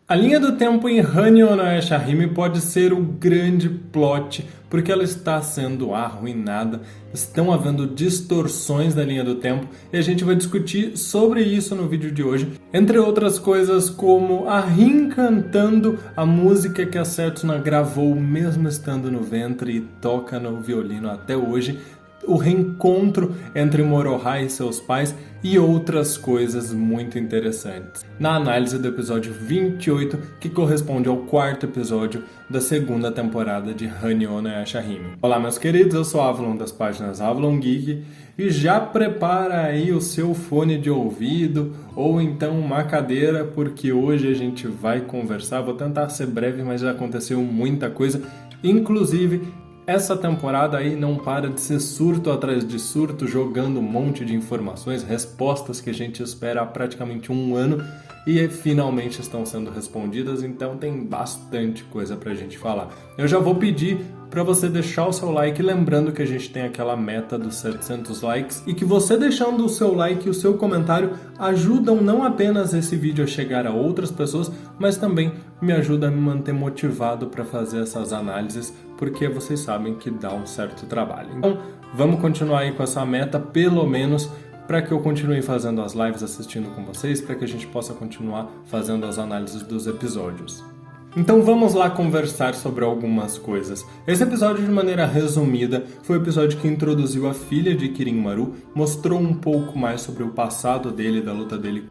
A linha do tempo em Hanyo no Aeshahime pode ser o grande plot, porque ela está sendo arruinada, estão havendo distorções da linha do tempo e a gente vai discutir sobre isso no vídeo de hoje, entre outras coisas como a Rin cantando a música que a Setsuna gravou mesmo estando no ventre e toca no violino até hoje, o reencontro entre Moroha e seus pais e outras coisas muito interessantes. Na análise do episódio 28, que corresponde ao quarto episódio da segunda temporada de Hanyo no Aeshahime. Olá meus queridos, eu sou Avalon das páginas Avalon Geek e já prepara aí o seu fone de ouvido ou então uma cadeira, porque hoje a gente vai conversar. Vou tentar ser breve, mas já aconteceu muita coisa, inclusive essa temporada aí não para de ser surto atrás de surto, jogando um monte de informações, respostas que a gente espera há praticamente um ano e finalmente estão sendo respondidas, então tem bastante coisa pra gente falar. Eu já vou pedir para você deixar o seu like, lembrando que a gente tem aquela meta dos 700 likes e que você deixando o seu like e o seu comentário ajudam não apenas esse vídeo a chegar a outras pessoas, mas também me ajuda a me manter motivado para fazer essas análises, porque vocês sabem que dá um certo trabalho. Então, vamos continuar aí com essa meta, pelo menos para que eu continue fazendo as lives assistindo com vocês, para que a gente possa continuar fazendo as análises dos episódios. Então vamos lá conversar sobre algumas coisas. Esse episódio, de maneira resumida, foi o episódio que introduziu a filha de Kirin-Maru, mostrou um pouco mais sobre o passado dele, da luta dele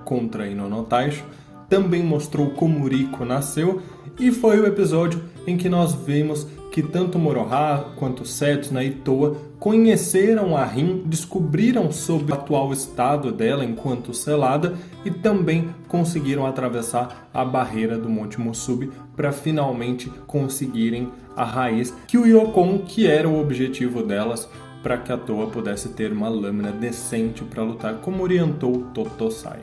contra Ino no Taisho, também mostrou como Riko nasceu, e foi o episódio em que nós vimos que tanto Moroha quanto Setsuna e Toa conheceram a Rin, descobriram sobre o atual estado dela enquanto selada e também conseguiram atravessar a barreira do Monte Musubi para finalmente conseguirem a raiz que o Yokon, que era o objetivo delas, para que a Toa pudesse ter uma lâmina decente para lutar, como orientou Totosai.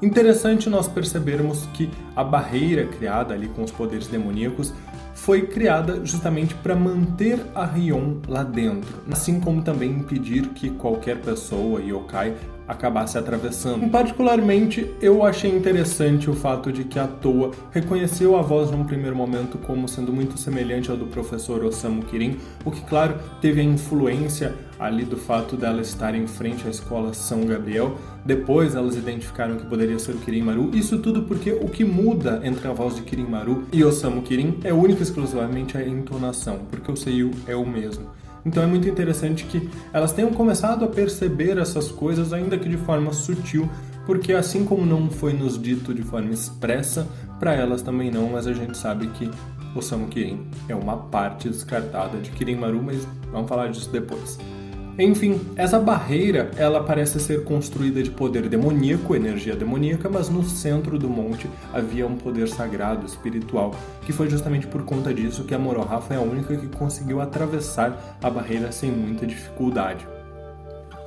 Interessante nós percebermos que a barreira criada ali com os poderes demoníacos foi criada justamente para manter a Rion lá dentro, assim como também impedir que qualquer pessoa, yokai, acabasse atravessando. Particularmente, eu achei interessante o fato de que a Toa reconheceu a voz num primeiro momento como sendo muito semelhante ao do professor Osamu Kirin, o que, claro, teve a influência ali do fato dela estar em frente à escola São Gabriel. Depois elas identificaram que poderia ser o Kirin-Maru. Isso tudo porque o que muda entre a voz de Kirin-Maru e Osamu Kirin é única e exclusivamente a entonação, porque o seiyuu é o mesmo. Então é muito interessante que elas tenham começado a perceber essas coisas, ainda que de forma sutil, porque assim como não foi nos dito de forma expressa, para elas também não, mas a gente sabe que Osamu Kirin é uma parte descartada de Kirin-Maru, mas vamos falar disso depois. Enfim, essa barreira, ela parece ser construída de poder demoníaco, energia demoníaca, mas no centro do monte havia um poder sagrado, espiritual, que foi justamente por conta disso que a Moroha foi a única que conseguiu atravessar a barreira sem muita dificuldade,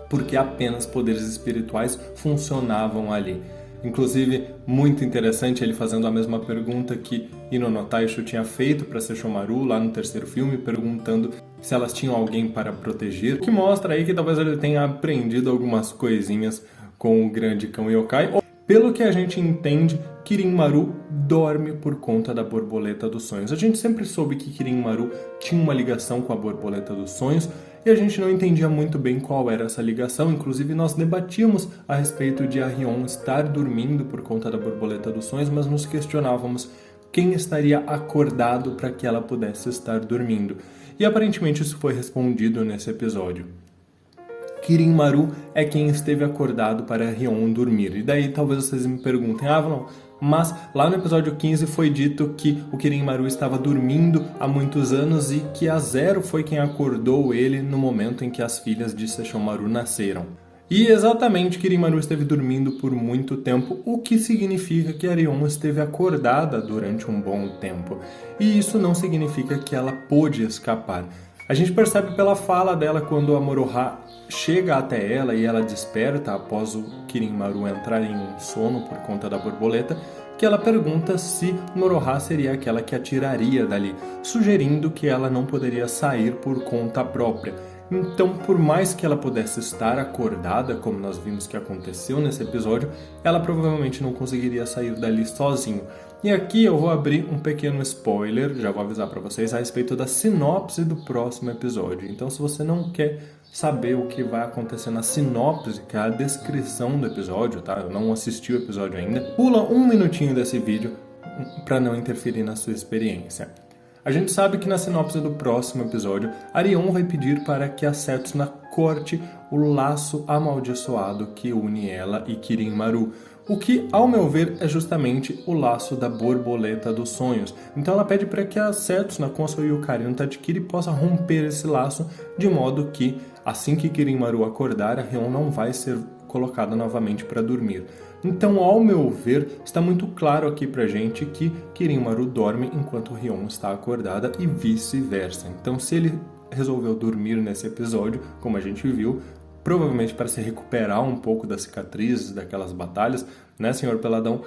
porque apenas poderes espirituais funcionavam ali. Inclusive, muito interessante ele fazendo a mesma pergunta que Ino no Taisho tinha feito para Sesshomaru lá no terceiro filme, perguntando se elas tinham alguém para proteger, o que mostra aí que talvez ele tenha aprendido algumas coisinhas com o grande cão yokai. Pelo que a gente entende, Kirin-Maru dorme por conta da borboleta dos sonhos. A gente sempre soube que Kirin-Maru tinha uma ligação com a borboleta dos sonhos e a gente não entendia muito bem qual era essa ligação. Inclusive nós debatíamos a respeito de a Rion estar dormindo por conta da borboleta dos sonhos, mas nos questionávamos quem estaria acordado para que ela pudesse estar dormindo. E aparentemente isso foi respondido nesse episódio. Kirin-Maru é quem esteve acordado para Rion dormir. E daí talvez vocês me perguntem, Avalon, mas lá no episódio 15 foi dito que o Kirin-Maru estava dormindo há muitos anos e que a Zero foi quem acordou ele no momento em que as filhas de Sesshomaru nasceram. E exatamente, Kirin-Maru esteve dormindo por muito tempo, o que significa que a Rion esteve acordada durante um bom tempo. E isso não significa que ela pôde escapar. A gente percebe pela fala dela quando a Moroha chega até ela e ela desperta após o Kirin-Maru entrar em um sono por conta da borboleta, que ela pergunta se Moroha seria aquela que a tiraria dali, sugerindo que ela não poderia sair por conta própria. Então, por mais que ela pudesse estar acordada, como nós vimos que aconteceu nesse episódio, ela provavelmente não conseguiria sair dali sozinho. E aqui eu vou abrir um pequeno spoiler, já vou avisar para vocês, a respeito da sinopse do próximo episódio. Então, se você não quer saber o que vai acontecer na sinopse, que é a descrição do episódio, tá? Eu não assisti o episódio ainda, pula um minutinho desse vídeo para não interferir na sua experiência. A gente sabe que na sinopse do próximo episódio, Arion vai pedir para que a Setsuna corte o laço amaldiçoado que une ela e Kirin Maru. O que, ao meu ver, é justamente o laço da borboleta dos sonhos. Então ela pede para que a Setsuna, com a sua Yukari no Tadikiri, possa romper esse laço, de modo que, assim que Kirin Maru acordar, a Rion não vai ser colocada novamente para dormir. Então, ao meu ver, está muito claro aqui pra gente que Kirin Maru dorme enquanto Rion está acordada e vice-versa. Então, se ele resolveu dormir nesse episódio, como a gente viu, provavelmente para se recuperar um pouco das cicatrizes daquelas batalhas, né, senhor Peladão?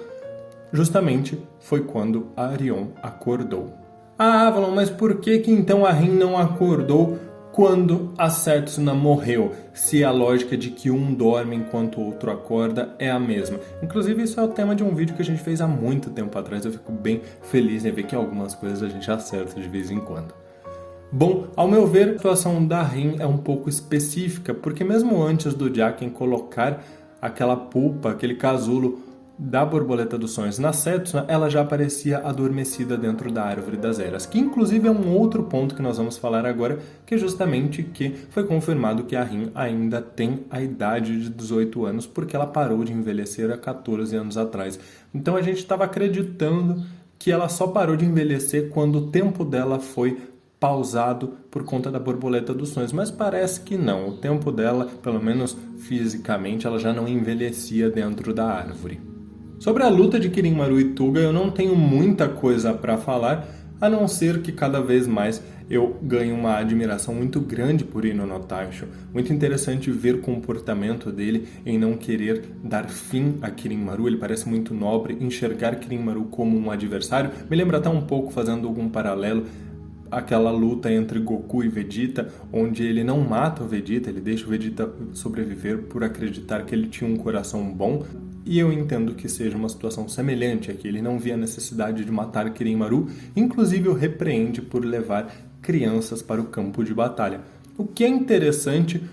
Justamente foi quando a Arion acordou. Ah, Avalon, mas por que então a Rin não acordou quando a Setsuna morreu, se a lógica de que um dorme enquanto o outro acorda é a mesma? Inclusive, isso é o tema de um vídeo que a gente fez há muito tempo atrás. Eu fico bem feliz em ver que algumas coisas a gente acerta de vez em quando. Bom, ao meu ver, a situação da Rin é um pouco específica, porque mesmo antes do Jaqen colocar aquela pulpa, aquele casulo da borboleta dos sonhos na Setsuna, ela já aparecia adormecida dentro da Árvore das Eras, que inclusive é um outro ponto que nós vamos falar agora, que é justamente que foi confirmado que a Rin ainda tem a idade de 18 anos, porque ela parou de envelhecer há 14 anos atrás. Então a gente estava acreditando que ela só parou de envelhecer quando o tempo dela foi pausado por conta da borboleta dos sonhos, mas parece que não. O tempo dela, pelo menos fisicamente, ela já não envelhecia dentro da árvore. Sobre a luta de Kirin Maru e Tuga, eu não tenho muita coisa para falar, a não ser que cada vez mais eu ganho uma admiração muito grande por Ino no Taisho. Muito interessante ver o comportamento dele em não querer dar fim a Kirin Maru. Ele parece muito nobre, enxergar Kirin Maru como um adversário. Me lembra até um pouco, fazendo algum paralelo, aquela luta entre Goku e Vegeta, onde ele não mata o Vegeta, ele deixa o Vegeta sobreviver por acreditar que ele tinha um coração bom. E eu entendo que seja uma situação semelhante aqui. Ele não via a necessidade de matar Kirin Maru, inclusive o repreende por levar crianças para o campo de batalha. O que é interessante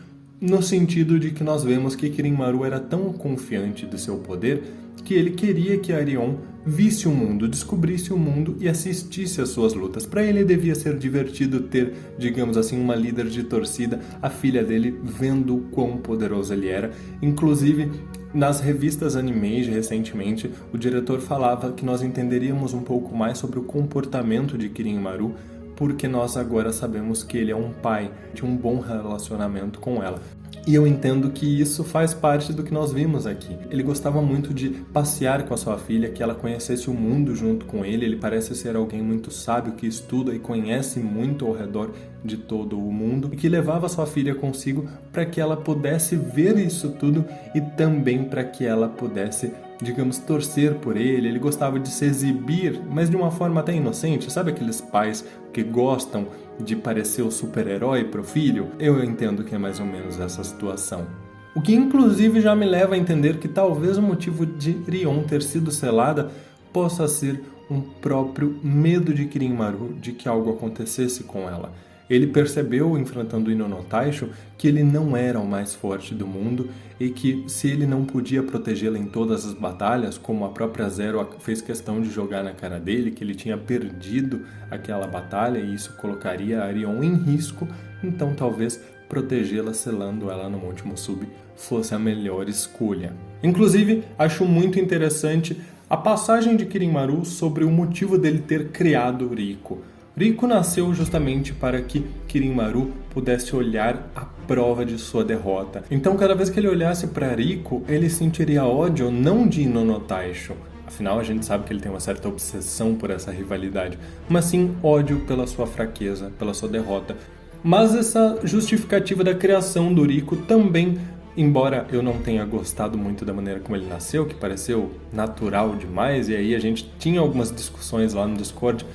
no sentido de que nós vemos que Kirin Maru era tão confiante de seu poder que ele queria que Arion visse o mundo, descobrisse o mundo e assistisse às suas lutas. Para ele devia ser divertido ter, digamos assim, uma líder de torcida, a filha dele, vendo o quão poderoso ele era. Inclusive, nas revistas Animage, recentemente, o diretor falava que nós entenderíamos um pouco mais sobre o comportamento de Kirin Maru, porque nós agora sabemos que ele é um pai, de um bom relacionamento com ela. E eu entendo que isso faz parte do que nós vimos aqui. Ele gostava muito de passear com a sua filha, que ela conhecesse o mundo junto com ele. Ele parece ser alguém muito sábio, que estuda e conhece muito ao redor de todo o mundo, e que levava sua filha consigo para que ela pudesse ver isso tudo e também para que ela pudesse, digamos, torcer por ele. Ele gostava de se exibir, mas de uma forma até inocente. Sabe aqueles pais que gostam de parecer o super-herói pro filho? Eu entendo que é mais ou menos essa situação. O que inclusive já me leva a entender que talvez o motivo de Rion ter sido selada possa ser um próprio medo de Kirin Maru de que algo acontecesse com ela. Ele percebeu, enfrentando Ino no Taisho, que ele não era o mais forte do mundo e que, se ele não podia protegê-la em todas as batalhas, como a própria Zero fez questão de jogar na cara dele, que ele tinha perdido aquela batalha e isso colocaria a Arion em risco, então talvez protegê-la selando ela no Monte Musubi fosse a melhor escolha. Inclusive, acho muito interessante a passagem de Kirin Maru sobre o motivo dele ter criado Riko. Riko nasceu justamente para que Kirin Maru pudesse olhar a prova de sua derrota. Então, cada vez que ele olhasse para Riko, ele sentiria ódio não de Ino no Taisho. Afinal, a gente sabe que ele tem uma certa obsessão por essa rivalidade, mas sim ódio pela sua fraqueza, pela sua derrota. Mas essa justificativa da criação do Riko também, embora eu não tenha gostado muito da maneira como ele nasceu, que pareceu natural demais, e aí a gente tinha algumas discussões lá no Discord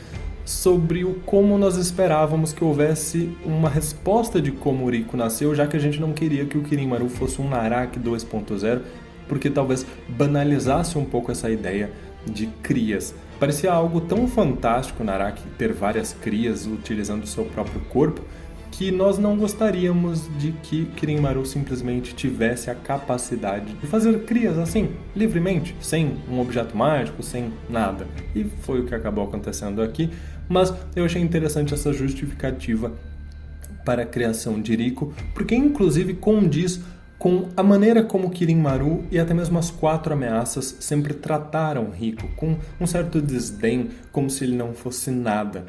sobre o como nós esperávamos que houvesse uma resposta de como o Rico nasceu, já que a gente não queria que o Kirin Maru fosse um Naraki 2.0, porque talvez banalizasse um pouco essa ideia de crias. Parecia algo tão fantástico Naraki ter várias crias utilizando o seu próprio corpo, que nós não gostaríamos de que Kirin Maru simplesmente tivesse a capacidade de fazer crias assim, livremente, sem um objeto mágico, sem nada. E foi o que acabou acontecendo aqui, mas eu achei interessante essa justificativa para a criação de Rico, porque inclusive condiz com a maneira como Kirin Maru e até mesmo as 4 ameaças sempre trataram Rico, com um certo desdém, como se ele não fosse nada.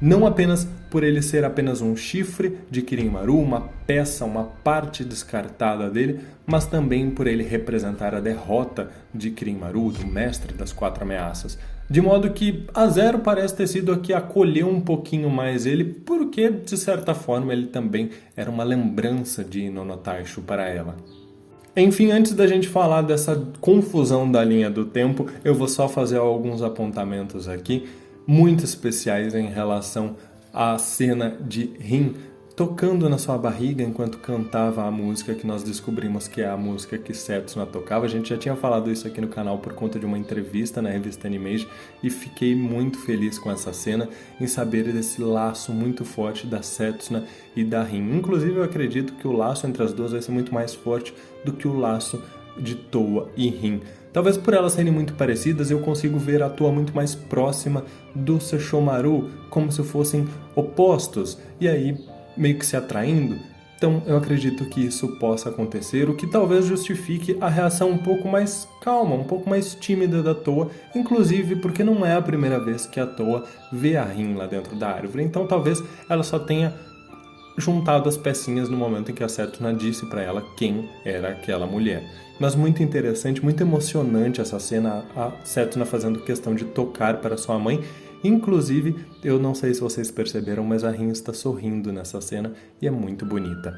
Não apenas por ele ser apenas um chifre de Kirin Maru, uma peça, uma parte descartada dele, mas também por ele representar a derrota de Kirin Maru, do mestre das 4 ameaças. De modo que a Zero parece ter sido a que acolheu um pouquinho mais ele, porque, de certa forma, ele também era uma lembrança de Ino no Taisho para ela. Enfim, antes da gente falar dessa confusão da linha do tempo, eu vou só fazer alguns apontamentos aqui, muito especiais em relação à cena de Rin tocando na sua barriga enquanto cantava a música que nós descobrimos que é a música que Setsuna tocava. A gente já tinha falado isso aqui no canal por conta de uma entrevista na revista Animage e fiquei muito feliz com essa cena, em saber desse laço muito forte da Setsuna e da Rin. Inclusive eu acredito que o laço entre as duas vai ser muito mais forte do que o laço de Towa e Rin. Talvez por elas serem muito parecidas, eu consigo ver a Towa muito mais próxima do Sesshomaru, como se fossem opostos, e aí meio que se atraindo. Então eu acredito que isso possa acontecer, o que talvez justifique a reação um pouco mais calma, um pouco mais tímida da Towa, inclusive porque não é a primeira vez que a Towa vê a Rin lá dentro da árvore, então talvez ela só tenha juntado as pecinhas no momento em que a Setsuna disse para ela quem era aquela mulher. Mas muito interessante, muito emocionante essa cena, a Setsuna fazendo questão de tocar para sua mãe. Inclusive, eu não sei se vocês perceberam, mas a Rin está sorrindo nessa cena e é muito bonita.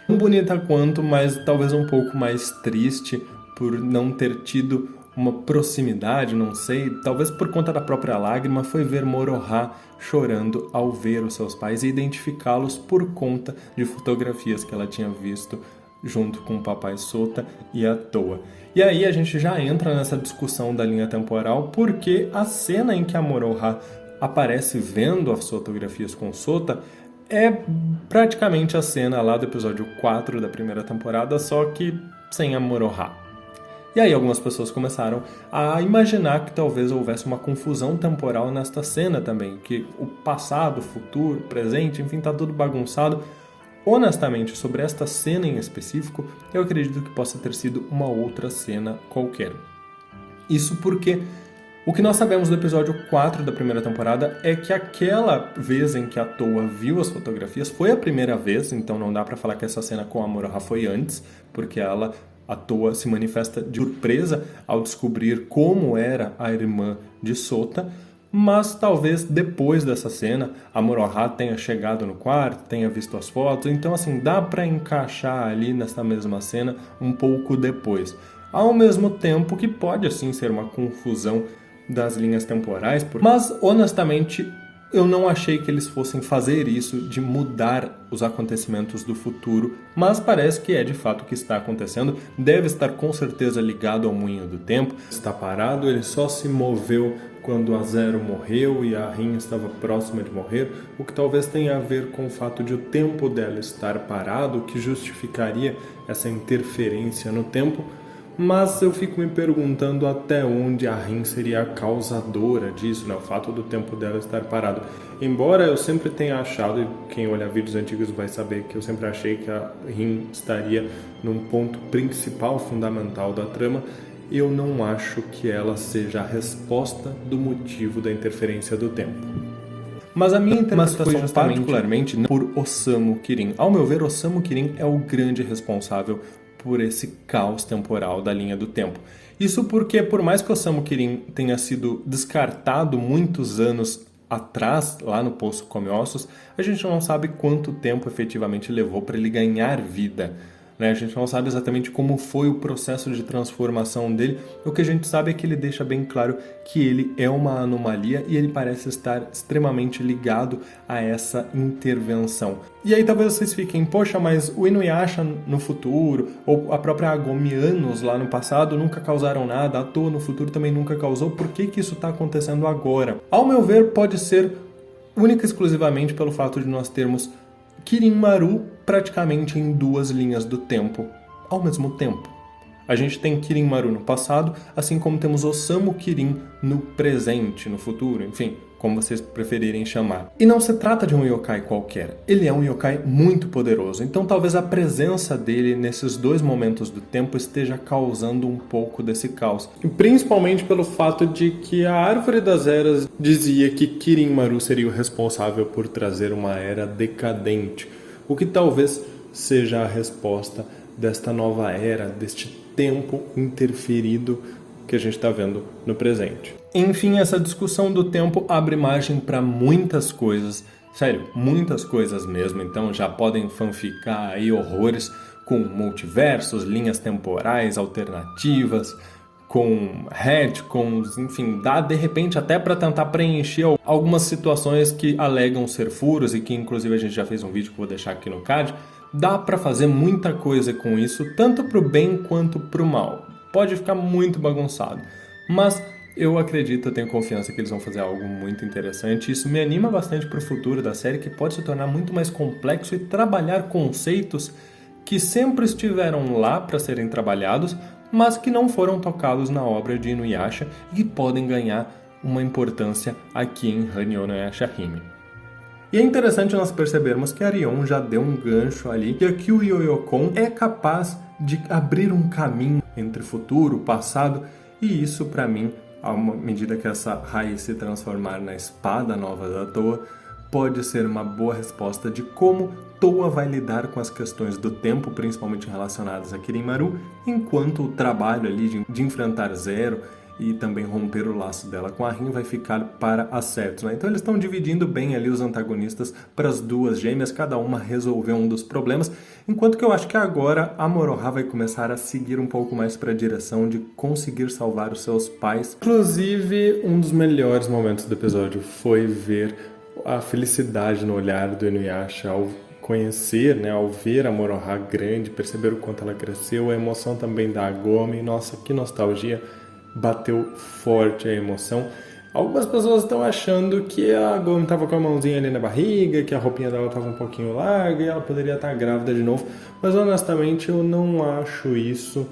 Tão bonita quanto, mas talvez um pouco mais triste por não ter tido uma proximidade, não sei, talvez por conta da própria lágrima, foi ver Moroha chorando ao ver os seus pais e identificá-los por conta de fotografias que ela tinha visto junto com o papai Sota e a Towa. E aí a gente já entra nessa discussão da linha temporal, porque a cena em que a Moroha aparece vendo as fotografias com Sota é praticamente a cena lá do episódio 4 da primeira temporada, só que sem a Moroha. E aí algumas pessoas começaram a imaginar que talvez houvesse uma confusão temporal nesta cena também, que o passado, o futuro, o presente, enfim, tá tudo bagunçado. Honestamente, sobre esta cena em específico, eu acredito que possa ter sido uma outra cena qualquer. Isso porque o que nós sabemos do episódio 4 da primeira temporada é que aquela vez em que a Towa viu as fotografias foi a primeira vez, então não dá pra falar que essa cena com a Moroha foi antes, porque a Towa se manifesta de surpresa ao descobrir como era a irmã de Sota, mas talvez depois dessa cena a Moroha tenha chegado no quarto, tenha visto as fotos, então assim, dá pra encaixar ali nessa mesma cena um pouco depois. Ao mesmo tempo que pode assim ser uma confusão das linhas temporais, mas honestamente eu não achei que eles fossem fazer isso de mudar os acontecimentos do futuro, mas parece que é de fato o que está acontecendo. Deve estar com certeza ligado ao moinho do tempo. Está parado, ele só se moveu quando a Zero morreu e a Rin estava próxima de morrer, o que talvez tenha a ver com o fato de o tempo dela estar parado, o que justificaria essa interferência no tempo. Mas eu fico me perguntando até onde a Rin seria a causadora disso, né? O fato do tempo dela estar parado. Embora eu sempre tenha achado, e quem olha vídeos antigos vai saber que eu sempre achei que a Rin estaria num ponto principal, fundamental da trama, eu não acho que ela seja a resposta do motivo da interferência do tempo. Mas a minha interpretação foi particularmente por Osamu Kirin. Ao meu ver, Osamu Kirin é o grande responsável por esse caos temporal da linha do tempo. Isso porque, por mais que Osamu Kirin tenha sido descartado muitos anos atrás, lá no Poço Come Ossos, a gente não sabe quanto tempo efetivamente levou para ele ganhar vida. né? A gente não sabe exatamente como foi o processo de transformação dele. O que a gente sabe é que ele deixa bem claro que ele é uma anomalia e ele parece estar extremamente ligado a essa intervenção. E aí talvez vocês fiquem, poxa, mas o Inuyasha no futuro, ou a própria Agome anos lá no passado nunca causaram nada, a Toa no futuro também nunca causou, por que isso está acontecendo agora? Ao meu ver, pode ser única e exclusivamente pelo fato de nós termos Kirin Maru praticamente em duas linhas do tempo ao mesmo tempo. A gente tem Kirin Maru no passado, assim como temos Osamu Kirin no presente, no futuro, enfim, como vocês preferirem chamar. E não se trata de um yokai qualquer, ele é um yokai muito poderoso, então talvez a presença dele nesses dois momentos do tempo esteja causando um pouco desse caos. E principalmente pelo fato de que a Árvore das Eras dizia que Kirin Maru seria o responsável por trazer uma era decadente, o que talvez seja a resposta desta nova era, deste tempo interferido que a gente está vendo no presente. Enfim, essa discussão do tempo abre margem para muitas coisas, sério, muitas coisas mesmo, então já podem fanficar aí horrores com multiversos, linhas temporais alternativas, com retcons, enfim, dá de repente até para tentar preencher algumas situações que alegam ser furos e que inclusive a gente já fez um vídeo que eu vou deixar aqui no card. Dá para fazer muita coisa com isso, tanto para o bem quanto para o mal. Pode ficar muito bagunçado, mas eu acredito, eu tenho confiança que eles vão fazer algo muito interessante. Isso me anima bastante para o futuro da série, que pode se tornar muito mais complexo e trabalhar conceitos que sempre estiveram lá para serem trabalhados, mas que não foram tocados na obra de Inuyasha e que podem ganhar uma importância aqui em Hanyo no Yashahime. E é interessante nós percebermos que Arion já deu um gancho ali, que aqui o Yoyokon é capaz de abrir um caminho entre futuro, passado, e isso para mim, à medida que essa raiz se transformar na espada nova da Toa, pode ser uma boa resposta de como Toa vai lidar com as questões do tempo, principalmente relacionadas a Kirin Maru, enquanto o trabalho ali de enfrentar Zero e também romper o laço dela com a Rin vai ficar para a Setsuna. Então eles estão dividindo bem ali os antagonistas para as duas gêmeas, cada uma resolver um dos problemas, enquanto que eu acho que agora a Moroha vai começar a seguir um pouco mais para a direção de conseguir salvar os seus pais. Inclusive, um dos melhores momentos do episódio foi ver a felicidade no olhar do Inuyasha ao conhecer, né, ao ver a Moroha grande, perceber o quanto ela cresceu, a emoção também da Agome, nossa, que nostalgia. Bateu forte a emoção. Algumas pessoas estão achando que a Agome estava com a mãozinha ali na barriga, que a roupinha dela estava um pouquinho larga e ela poderia estar grávida de novo. Mas honestamente eu não acho isso,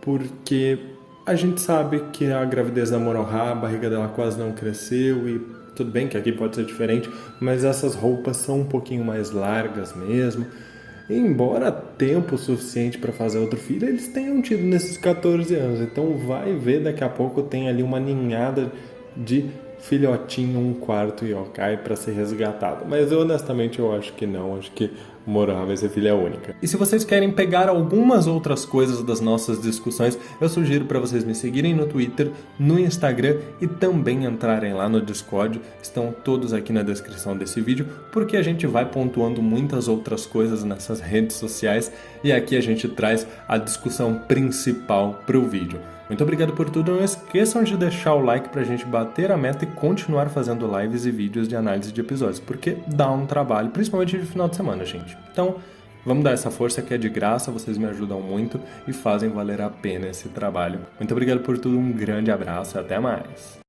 porque a gente sabe que a gravidez da Moroha, a barriga dela quase não cresceu e tudo bem que aqui pode ser diferente, mas essas roupas são um pouquinho mais largas mesmo. E embora tempo suficiente para fazer outro filho, eles tenham tido nesses 14 anos. Então vai ver, daqui a pouco tem ali uma ninhada de filhotinho, um quarto yokai para ser resgatado. Mas honestamente eu acho que não, acho que Moroha vai ser filha única. E se vocês querem pegar algumas outras coisas das nossas discussões, eu sugiro para vocês me seguirem no Twitter, no Instagram e também entrarem lá no Discord. Estão todos aqui na descrição desse vídeo, porque a gente vai pontuando muitas outras coisas nessas redes sociais e aqui a gente traz a discussão principal para o vídeo. Muito obrigado por tudo, não esqueçam de deixar o like pra gente bater a meta e continuar fazendo lives e vídeos de análise de episódios, porque dá um trabalho, principalmente de final de semana, gente. Então, vamos dar essa força que é de graça, vocês me ajudam muito e fazem valer a pena esse trabalho. Muito obrigado por tudo, um grande abraço e até mais!